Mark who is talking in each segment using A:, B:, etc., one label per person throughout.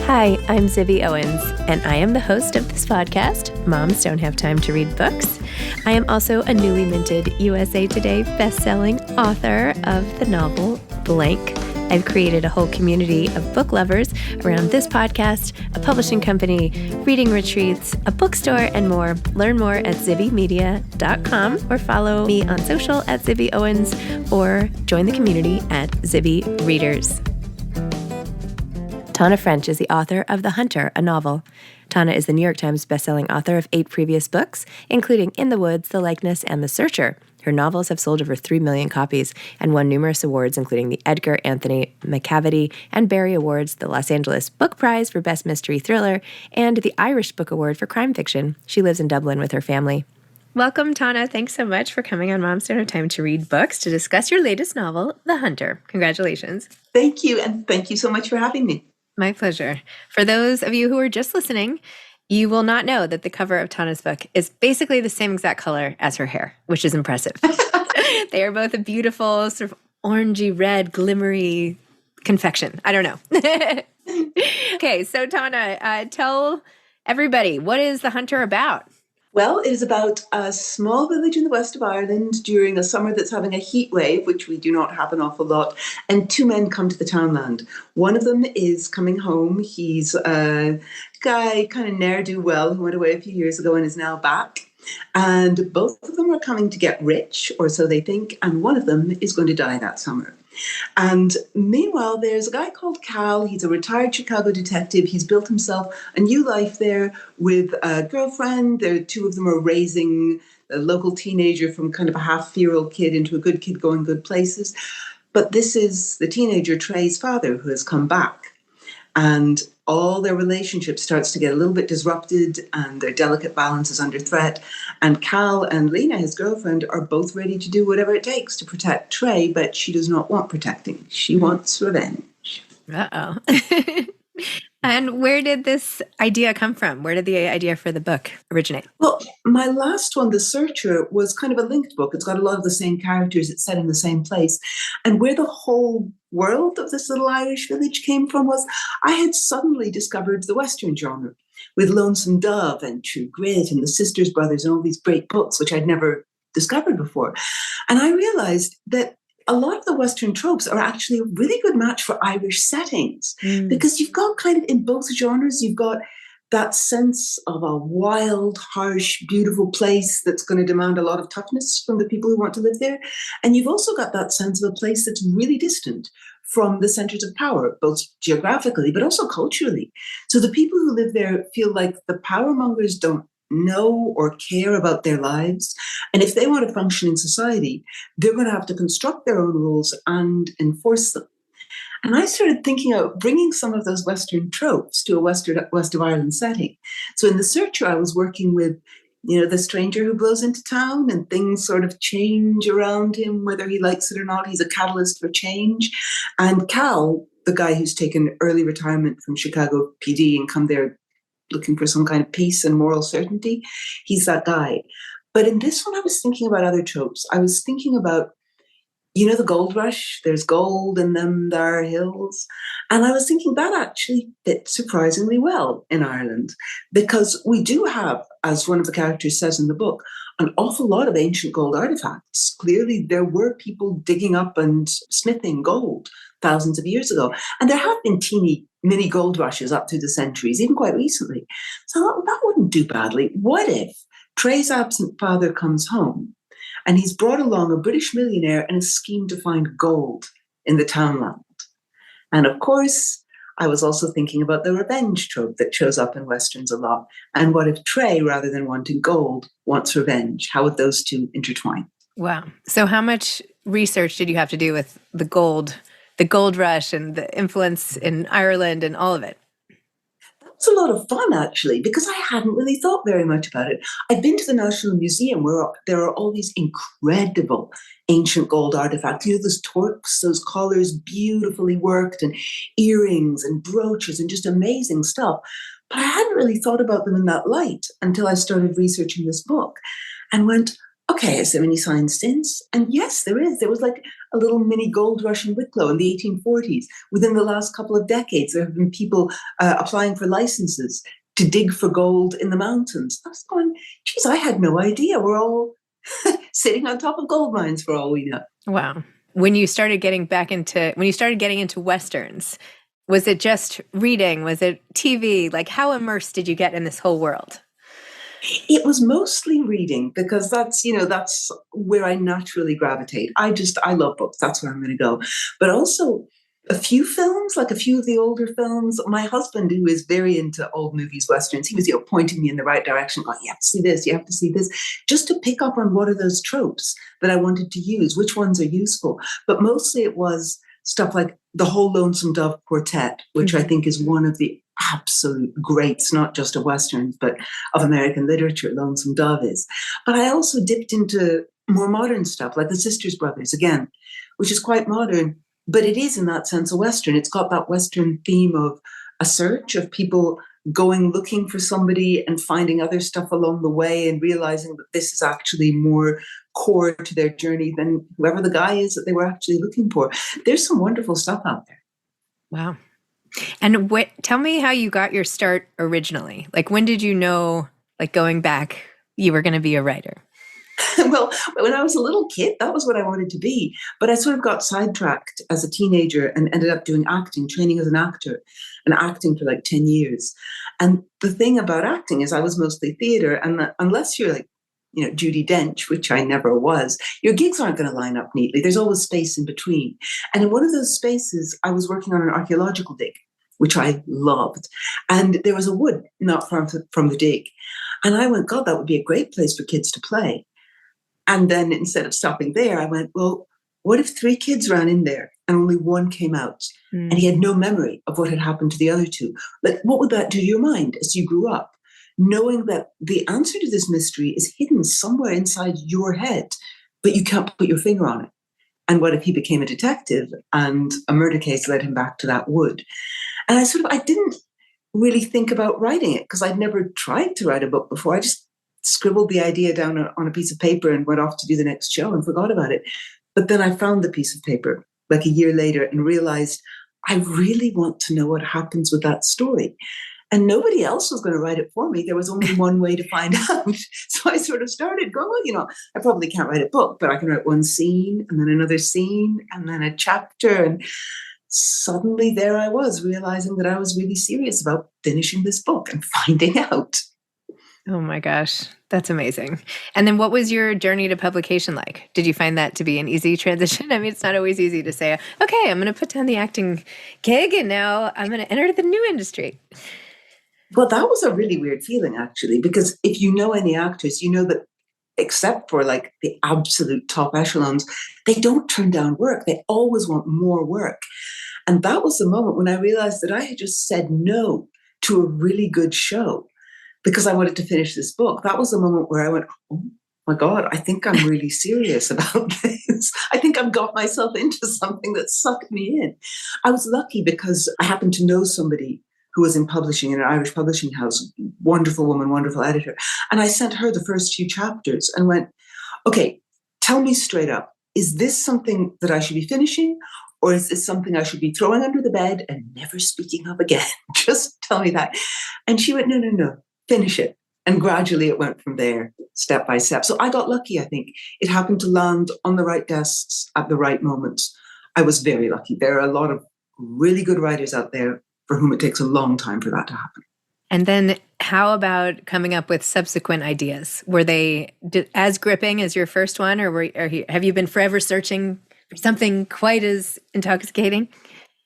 A: Hi, I'm Zibby Owens, and I am the host of this podcast, Moms Don't Have Time to Read Books. I am also a newly minted USA Today bestselling author of the novel Blank. I've created a whole community of book lovers around this podcast, a publishing company, reading retreats, a bookstore, and more. Learn more at zibbymedia.com or follow me on social at Zibby Owens or join the community at Zibby Readers. Tana French is the author of The Hunter, a novel. Tana is the New York Times bestselling author of 8 previous books, including In the Woods, The Likeness, and The Searcher. Her novels have sold over 3 million copies and won numerous awards, including the Edgar Anthony McCavity and Barry Awards, the Los Angeles Book Prize for Best Mystery Thriller, and the Irish Book Award for Crime Fiction. She lives in Dublin with her family. Welcome, Tana. Thanks so much for coming on Moms Don't Have Time to Read Books to discuss your latest novel, The Hunter. Congratulations.
B: Thank you, and thank you so much for having me.
A: My pleasure. For those of you who are just listening, you will not know that the cover of Tana's book is basically the same exact color as her hair, which is impressive. They are both a beautiful, sort of orangey red, glimmery confection. I don't know. Okay, so Tana, tell everybody, what is The Hunter about?
B: Well, it is about a small village in the west of Ireland during a summer that's having a heat wave, which we do not have an awful lot, and 2 men come to the townland. One of them is coming home. He's a guy, kind of ne'er-do-well, who went away a few years ago and is now back. And both of them are coming to get rich, or so they think, and one of them is going to die that summer. And meanwhile, there's a guy called Cal. He's a retired Chicago detective. He's built himself a new life there with a girlfriend. The 2 of them are raising a local teenager from kind of a half-year-old kid into a good kid going good places. But this is the teenager, Trey's father, who has come back. And all their relationship starts to get a little bit disrupted and their delicate balance is under threat. And Cal and Lena, his girlfriend, are both ready to do whatever it takes to protect Trey, but she does not want protecting. She wants revenge.
A: Uh-oh. And where did this idea come from? Where did the idea for the book originate?
B: Well, my last one, The Searcher, was kind of a linked book. It's got a lot of the same characters. It's set in the same place. And where the whole world of this little Irish village came from was I had suddenly discovered the Western genre with Lonesome Dove and True Grit and The Sisters Brothers and all these great books, which I'd never discovered before. And I realized that a lot of the Western tropes are actually a really good match for Irish settings because you've got kind of in both genres, you've got that sense of a wild, harsh, beautiful place that's going to demand a lot of toughness from the people who want to live there. And you've also got that sense of a place that's really distant from the centers of power, both geographically, but also culturally. So the people who live there feel like the power mongers don't know or care about their lives. And if they want to function in society, they're going to have to construct their own rules and enforce them. And I started thinking of bringing some of those Western tropes to a West of Ireland setting. So in The Searcher, I was working with, the stranger who blows into town and things sort of change around him, whether he likes it or not. He's a catalyst for change. And Cal, the guy who's taken early retirement from Chicago PD and come there looking for some kind of peace and moral certainty, he's that guy. But in this one, I was thinking about other tropes. I was thinking about, the gold rush, there's gold and then there are hills. And I was thinking that actually fits surprisingly well in Ireland because we do have, as one of the characters says in the book, an awful lot of ancient gold artifacts. Clearly, there were people digging up and smithing gold thousands of years ago. And there have been teeny mini gold rushes up through the centuries, even quite recently. So that wouldn't do badly. What if Trey's absent father comes home and he's brought along a British millionaire and a scheme to find gold in the townland? And of course, I was also thinking about the revenge trope that shows up in Westerns a lot. And what if Trey, rather than wanting gold, wants revenge? How would those two intertwine?
A: Wow. So how much research did you have to do with the gold rush and the influence in Ireland and all of it?
B: It's a lot of fun, actually, because I hadn't really thought very much about it. I've been to the National Museum where there are all these incredible ancient gold artifacts. Those torques, those collars, beautifully worked, and earrings and brooches and just amazing stuff. But I hadn't really thought about them in that light until I started researching this book and went, okay, is there any sign since? And yes, there is. There was like a little mini gold rush in Wicklow in the 1840s. Within the last couple of decades, there have been people applying for licenses to dig for gold in the mountains. I was going, geez, I had no idea. We're all sitting on top of gold mines for all we know.
A: Wow. When you started getting into Westerns, was it just reading? Was it TV? Like, how immersed did you get in this whole world?
B: It was mostly reading because that's where I naturally gravitate. I love books. That's where I'm going to go. But also a few films, like a few of the older films. My husband, who is very into old movies, Westerns, he was, pointing me in the right direction. Going, you have to see this, you have to see this, just to pick up on what are those tropes that I wanted to use, which ones are useful. But mostly it was stuff like the whole Lonesome Dove Quartet, which I think is one of the absolute greats, not just of Westerns, but of American literature. Lonesome Dove is. But I also dipped into more modern stuff, like the Sisters Brothers, again, which is quite modern, but it is in that sense a Western. It's got that Western theme of a search, of people going looking for somebody and finding other stuff along the way and realizing that this is actually more core to their journey than whoever the guy is that they were actually looking for. There's some wonderful stuff out there.
A: Wow. And tell me how you got your start originally. Like, when did you know, like going back, you were going to be a writer?
B: Well, when I was a little kid, that was what I wanted to be. But I sort of got sidetracked as a teenager and ended up doing acting, training as an actor, and acting for like 10 years. And the thing about acting is I was mostly theater. And unless you're like, Judi Dench, which I never was, your gigs aren't going to line up neatly. There's always space in between. And in one of those spaces, I was working on an archaeological dig, which I loved. And there was a wood not far from the dig. And I went, God, that would be a great place for kids to play. And then instead of stopping there, I went, well, what if 3 kids ran in there and only one came out? And he had no memory of what had happened to the other 2. Like, what would that do to your mind as you grew up? Knowing that the answer to this mystery is hidden somewhere inside your head, but you can't put your finger on it. And what if he became a detective and a murder case led him back to that wood? And I didn't really think about writing it because I'd never tried to write a book before. I just scribbled the idea down on a piece of paper and went off to do the next show and forgot about it. But then I found the piece of paper like a year later and realized I really want to know what happens with that story. And nobody else was going to write it for me. There was only one way to find out. So I sort of started going, well, I probably can't write a book, but I can write one scene and then another scene and then a chapter. And suddenly there I was realizing that I was really serious about finishing this book and finding out.
A: Oh my gosh, that's amazing. And then what was your journey to publication like? Did you find that to be an easy transition? I mean, it's not always easy to say, okay, I'm going to put down the acting gig and now I'm going to enter the new industry.
B: Well, that was a really weird feeling, actually, because if you know any actors, you know that except for like the absolute top echelons, they don't turn down work. They always want more work. And that was the moment when I realized that I had just said no to a really good show because I wanted to finish this book. That was the moment where I went, oh my God, I think I'm really serious about this. I think I've got myself into something that sucked me in. I was lucky because I happened to know somebody who was in publishing in an Irish publishing house, wonderful woman, wonderful editor. And I sent her the first few chapters and went, okay, tell me straight up, is this something that I should be finishing? Or is this something I should be throwing under the bed and never speaking of again? Just tell me that. And she went, no, finish it. And gradually it went from there, step by step. So I got lucky, I think. It happened to land on the right desks at the right moment. I was very lucky. There are a lot of really good writers out there for whom it takes a long time for that to happen.
A: And then how about coming up with subsequent ideas? Were they as gripping as your first one, or have you been forever searching for something quite as intoxicating?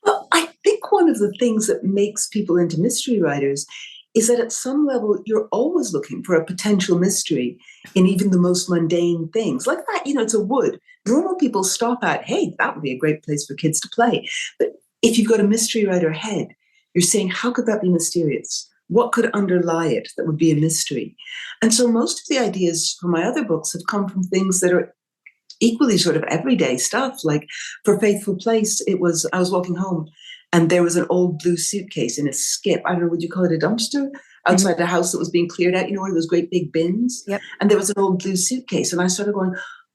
B: Well, I think one of the things that makes people into mystery writers is that at some level, you're always looking for a potential mystery in even the most mundane things. Like that, it's a wood. Normal people stop at, hey, that would be a great place for kids to play. But if you've got a mystery writer head, you're saying, how could that be mysterious? What could underlie it that would be a mystery? And so most of the ideas for my other books have come from things that are equally sort of everyday stuff. Like for Faithful Place, I was walking home and there was an old blue suitcase in a skip. I don't know, would you call it a dumpster? outside the house that was being cleared out, where those great big bins.
A: Yep.
B: And there was an old blue suitcase. And I started going,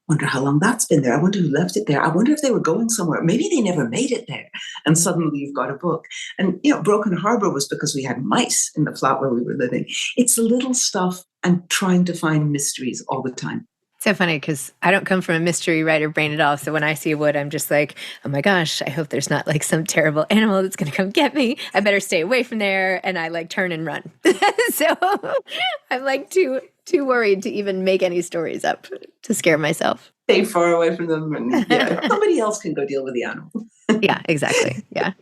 B: wonder how long that's been there. I wonder who left it there. I wonder if they were going somewhere. Maybe they never made it there. And suddenly you've got a book. And, Broken Harbor was because we had mice in the flat where we were living. It's little stuff and trying to find mysteries all the time.
A: So funny because I don't come from a mystery writer brain at all. So when I see a wood, I'm just like, oh my gosh, I hope there's not like some terrible animal that's going to come get me. I better stay away from there. And I like turn and run. So I'm like too worried to even make any stories up to scare myself.
B: Stay far away from them. And somebody else can go deal with the animal.
A: Yeah, exactly. Yeah.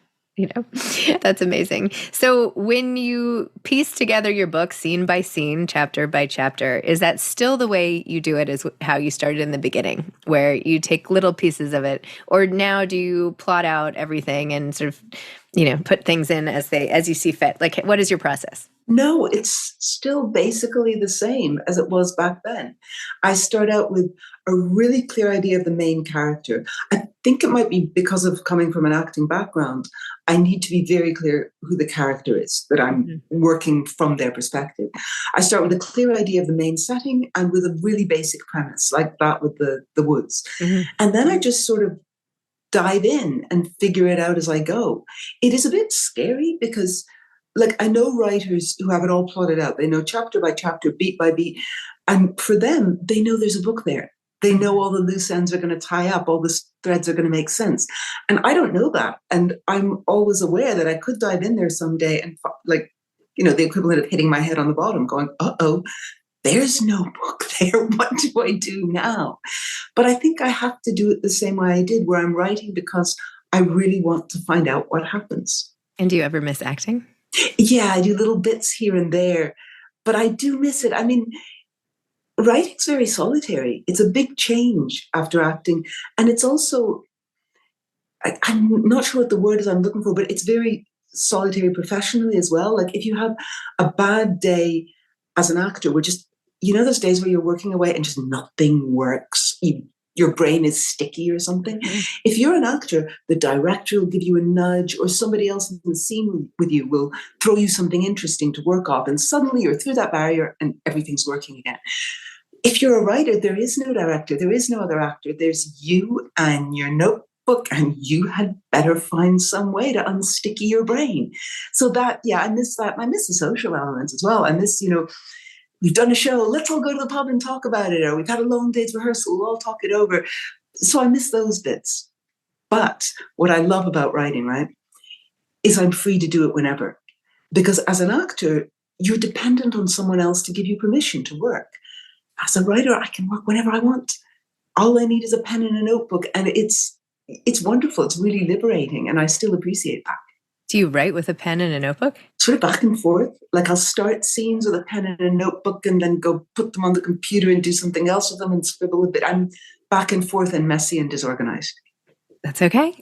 A: That's amazing. So when you piece together your book scene by scene, chapter by chapter, is that still the way you do it as how you started in the beginning, where you take little pieces of it? Or now do you plot out everything and sort of, put things in as you see fit? Like, what is your process?
B: No, it's still basically the same as it was back then. I start out with a really clear idea of the main character. I think it might be because of coming from an acting background. I need to be very clear who the character is, that I'm working from their perspective. I start with a clear idea of the main setting and with a really basic premise, like that with the woods. And then I just sort of dive in and figure it out as I go. It is a bit scary because I know writers who have it all plotted out. They know chapter by chapter, beat by beat. And for them, they know there's a book there. They know all the loose ends are going to tie up, all the threads are going to make sense. And I don't know that. And I'm always aware that I could dive in there someday and the equivalent of hitting my head on the bottom going, uh-oh, there's no book there. What do I do now? But I think I have to do it the same way I did, where I'm writing because I really want to find out what happens.
A: And do you ever miss acting?
B: Yeah, I do little bits here and there, but I do miss it. I mean, writing's very solitary. It's a big change after acting. And it's also, I'm not sure what the word is I'm looking for, but it's very solitary professionally as well. Like if you have a bad day as an actor, we're just, those days where you're working away and just nothing works. Your brain is sticky or something. If you're an actor, the director will give you a nudge, or somebody else in the scene with you will throw you something interesting to work off, and suddenly you're through that barrier and everything's working again. If you're a writer, there is no director, there is no other actor. There's you and your notebook, and you had better find some way to unsticky your brain. So I miss that. And I miss the social elements as well. I miss, we've done a show, let's all go to the pub and talk about it. Or we've had a long day's rehearsal, we'll all talk it over. So I miss those bits. But what I love about writing, right, is I'm free to do it whenever. Because as an actor, you're dependent on someone else to give you permission to work. As a writer, I can work whenever I want. All I need is a pen and a notebook. And it's wonderful. It's really liberating. And I still appreciate that.
A: Do you write with a pen and a notebook?
B: Sort of back and forth. Like I'll start scenes with a pen and a notebook and then go put them on the computer and do something else with them and scribble a bit. I'm back and forth and messy and disorganized.
A: That's okay.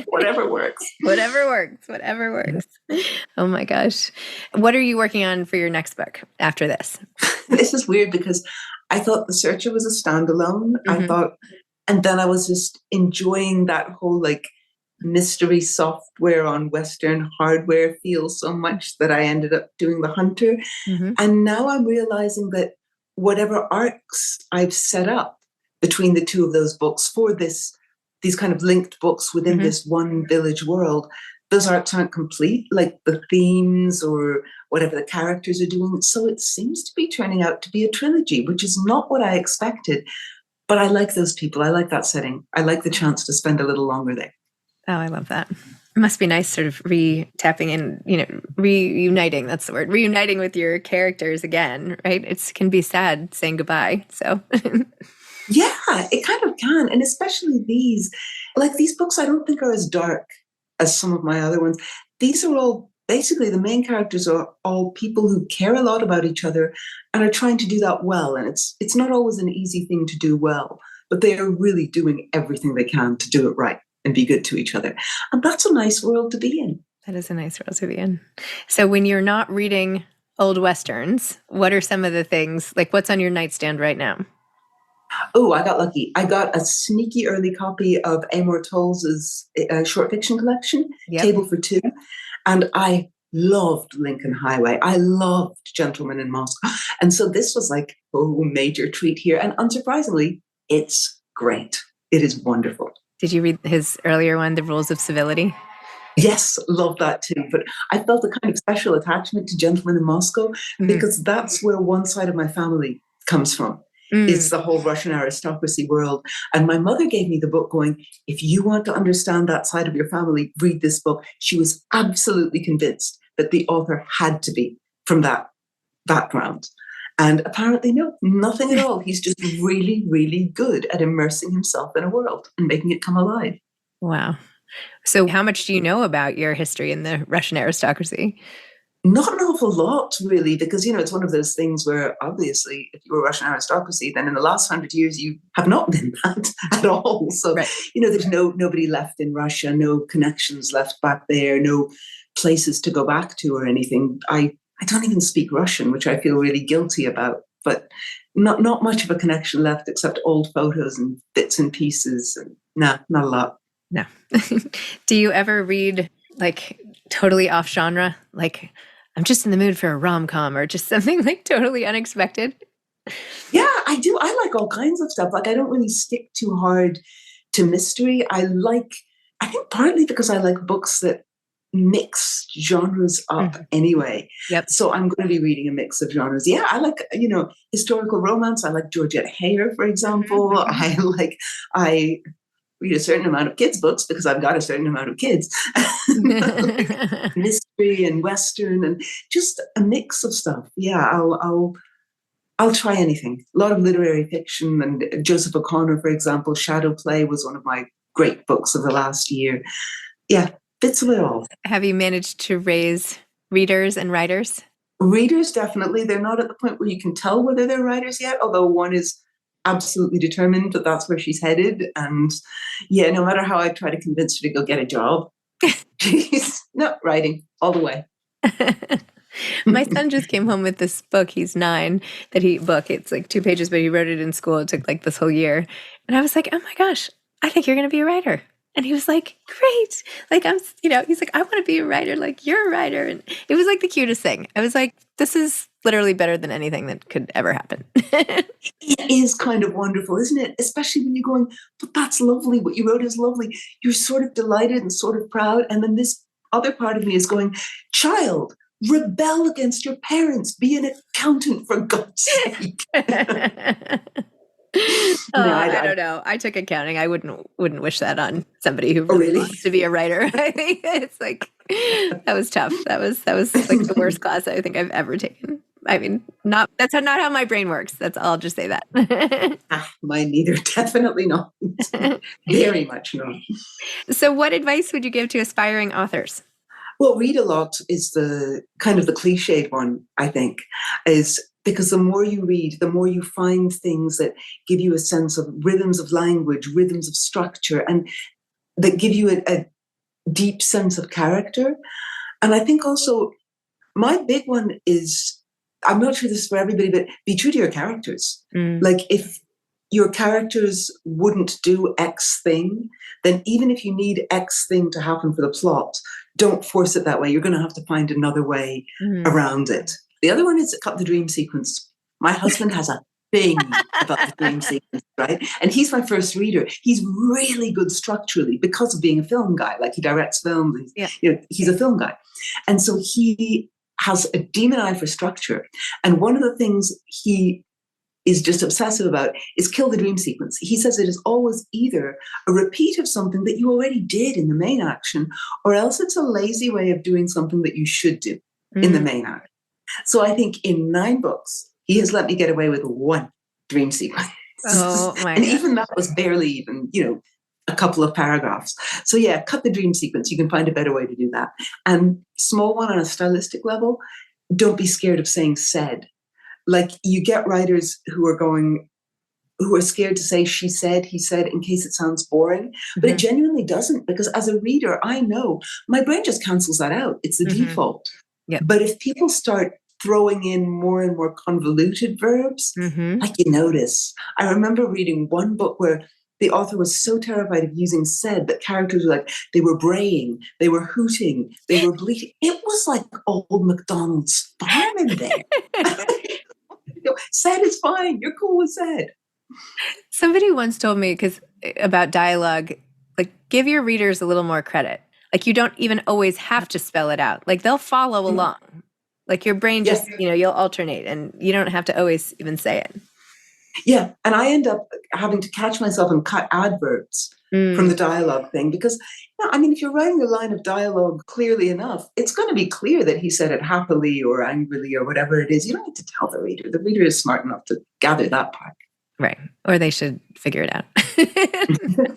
B: Whatever works.
A: Whatever works. Oh my gosh. What are you working on for your next book after this?
B: This is weird because I thought The Searcher was a standalone. And then I was just enjoying that whole mystery software on Western hardware feel so much that I ended up doing The Hunter. And now I'm realizing that whatever arcs I've set up between the two of those books for these kind of linked books within this one village world, those arcs aren't complete, like the themes or whatever the characters are doing. So it seems to be turning out to be a trilogy, which is not what I expected. But I like those people. I like that setting. I like the chance to spend a little longer there.
A: Oh, I love that. It must be nice sort of tapping in, reuniting, that's the word, reuniting with your characters again, right? It can be sad saying goodbye, so.
B: Yeah, it kind of can. And especially these books I don't think are as dark as some of my other ones. These are all, basically the main characters are all people who care a lot about each other and are trying to do that well. And it's not always an easy thing to do well, but they are really doing everything they can to do it right and be good to each other. And that's a nice world to be in.
A: That is a nice world to be in. So when you're not reading old Westerns, what are some of the things, what's on your nightstand right now?
B: Oh, I got lucky. I got a sneaky early copy of Amor Towles' short fiction collection, Table for Two. And I loved Lincoln Highway. I loved Gentleman in Moscow. And so this was like, oh, major treat here. And unsurprisingly, it's great. It is wonderful.
A: Did you read his earlier one, The Rules of Civility?
B: Yes, love that too. But I felt a kind of special attachment to Gentleman in Moscow because that's where one side of my family comes from. It's the whole Russian aristocracy world. And my mother gave me the book going, if you want to understand that side of your family, read this book. She was absolutely convinced that the author had to be from that background. And apparently, no, nothing at all. He's just really, really good at immersing himself in a world and making it come alive.
A: Wow. So how much do you know about your history in the Russian aristocracy?
B: Not an awful lot, really, because, it's one of those things where obviously if you were Russian aristocracy, then in the last 100 years, you have not been that at all. So,
A: right.
B: There's nobody left in Russia, no connections left back there, no places to go back to or anything. I don't even speak Russian, which I feel really guilty about, but not much of a connection left except old photos and bits and pieces. And not a lot.
A: No. Do you ever read like totally off genre? Like, I'm just in the mood for a rom-com or just something like totally unexpected?
B: Yeah, I do. I like all kinds of stuff. Like, I don't really stick too hard to mystery. I think partly because I like books that mix genres up anyway.
A: Yep.
B: So I'm going to be reading a mix of genres. Yeah, I like, historical romance. I like Georgette Heyer, for example. I read a certain amount of kids' books because I've got a certain amount of kids. Like mystery and Western and just a mix of stuff. Yeah, I'll try anything. A lot of literary fiction and Joseph O'Connor, for example, Shadow Play was one of my great books of the last year. Yeah, bits of it all.
A: Have you managed to raise readers and writers?
B: Readers, definitely. They're not at the point where you can tell whether they're writers yet, although one is absolutely determined that that's where she's headed. And yeah, no matter how I try to convince her to go get a job, she's not writing all the way.
A: My son just came home with this book. He's 9. It's like 2 pages, but he wrote it in school. It took like this whole year. And I was like, oh my gosh, I think you're going to be a writer. And he was like, great. Like, he's like, I want to be a writer. Like, you're a writer. And it was like the cutest thing. I was like, this is literally better than anything that could ever happen.
B: It is kind of wonderful, isn't it? Especially when you're going, but that's lovely. What you wrote is lovely. You're sort of delighted and sort of proud. And then this other part of me is going, child, rebel against your parents. Be an accountant, for God's sake.
A: I don't know. I took accounting. I wouldn't wish that on somebody who really wants to be a writer. I think it's like that was tough. That was like the worst class I think I've ever taken. I mean, that's not how my brain works. I'll just say that.
B: Mine neither. Definitely not. Very much not.
A: So what advice would you give to aspiring authors?
B: Well, read a lot is the kind of the cliched one, I think, is because the more you read, the more you find things that give you a sense of rhythms of language, rhythms of structure, and that give you a deep sense of character. And I think also my big one is, I'm not sure this is for everybody, but be true to your characters. Like if your characters wouldn't do X thing, then even if you need X thing to happen for the plot, don't force it that way. You're going to have to find another way around it. The other one is cut the dream sequence. My husband has a thing about the dream sequence, right? And he's my first reader. He's really good structurally because of being a film guy. Like he directs films. He's a film guy. And so he has a demon eye for structure. And one of the things he is just obsessive about is kill the dream sequence. He says it is always either a repeat of something that you already did in the main action, or else it's a lazy way of doing something that you should do in the main act. So I think in 9 books, he has let me get away with 1 dream sequence.
A: Oh my
B: And
A: God.
B: even that was barely even, a couple of paragraphs. So yeah, cut the dream sequence. You can find a better way to do that. And small one on a stylistic level, don't be scared of saying said. Like you get writers who are scared to say she said, he said, in case it sounds boring, but it genuinely doesn't, because as a reader, I know my brain just cancels that out. It's the default.
A: Yep.
B: But if people start throwing in more and more convoluted verbs, like you notice. I remember reading one book where the author was so terrified of using said that characters were like, they were braying, they were hooting, they were bleating. It was like old McDonald's farm in there. Said is fine. You're cool with said.
A: Somebody once told me about dialogue, like, give your readers a little more credit. Like, you don't even always have to spell it out. Like, they'll follow along. Like, your brain just, you'll alternate, and you don't have to always even say it.
B: Yeah. And I end up having to catch myself and cut adverbs from the dialogue thing because, if you're writing a line of dialogue clearly enough, it's going to be clear that he said it happily or angrily or whatever it is. You don't need to tell the reader. The reader is smart enough to gather that part.
A: Right. Or they should figure it out.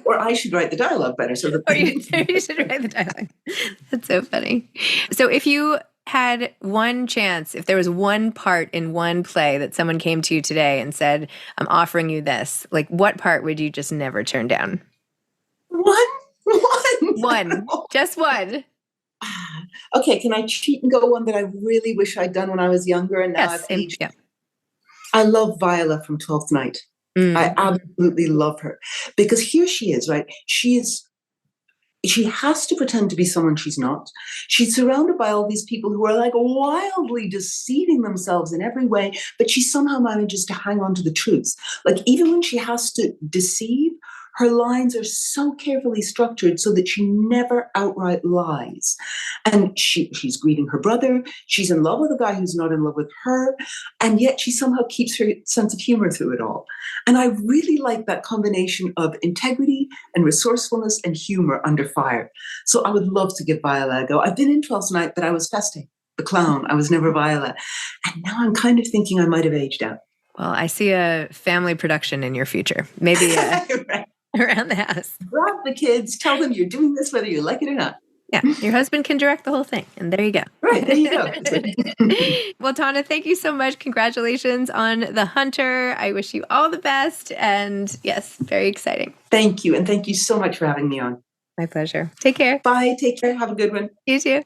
B: Or I should write the dialogue better.
A: Or you should write the dialogue. That's so funny. So if you had one chance, if there was one part in one play that someone came to you today and said, I'm offering you this, like, what part would you just never turn down? One. Just one.
B: Okay, can I cheat and go one that I really wish I'd done when I was younger and now I've aged?
A: Yeah.
B: I love Viola from Twelfth Night. I absolutely love her because here she is, right? She has to pretend to be someone she's not. She's surrounded by all these people who are like wildly deceiving themselves in every way, but she somehow manages to hang on to the truth. Like even when she has to deceive, her lines are so carefully structured so that she never outright lies. And she's greeting her brother. She's in love with a guy who's not in love with her. And yet she somehow keeps her sense of humor through it all. And I really like that combination of integrity and resourcefulness and humor under fire. So I would love to give Viola a go. I've been in Twelfth Night, but I was Feste, the clown. I was never Viola. And now I'm kind of thinking I might have aged out.
A: Well, I see a family production in your future. Maybe
B: right.
A: Around the house.
B: Grab the kids, tell them you're doing this whether you like it or not.
A: Yeah, your husband can direct the whole thing, and there you go.
B: Right, there you go.
A: Well, Tana, thank you so much. Congratulations on The Hunter. I wish you all the best, and yes, very exciting.
B: Thank you, and thank you so much for having me on.
A: My pleasure. Take care.
B: Bye, take care, have a good one.
A: You too.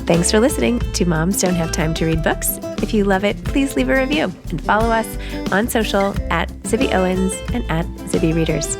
A: Thanks for listening to Moms Don't Have Time to Read Books. If you love it, please leave a review and follow us on social at Zibby Owens and at Zibby Readers.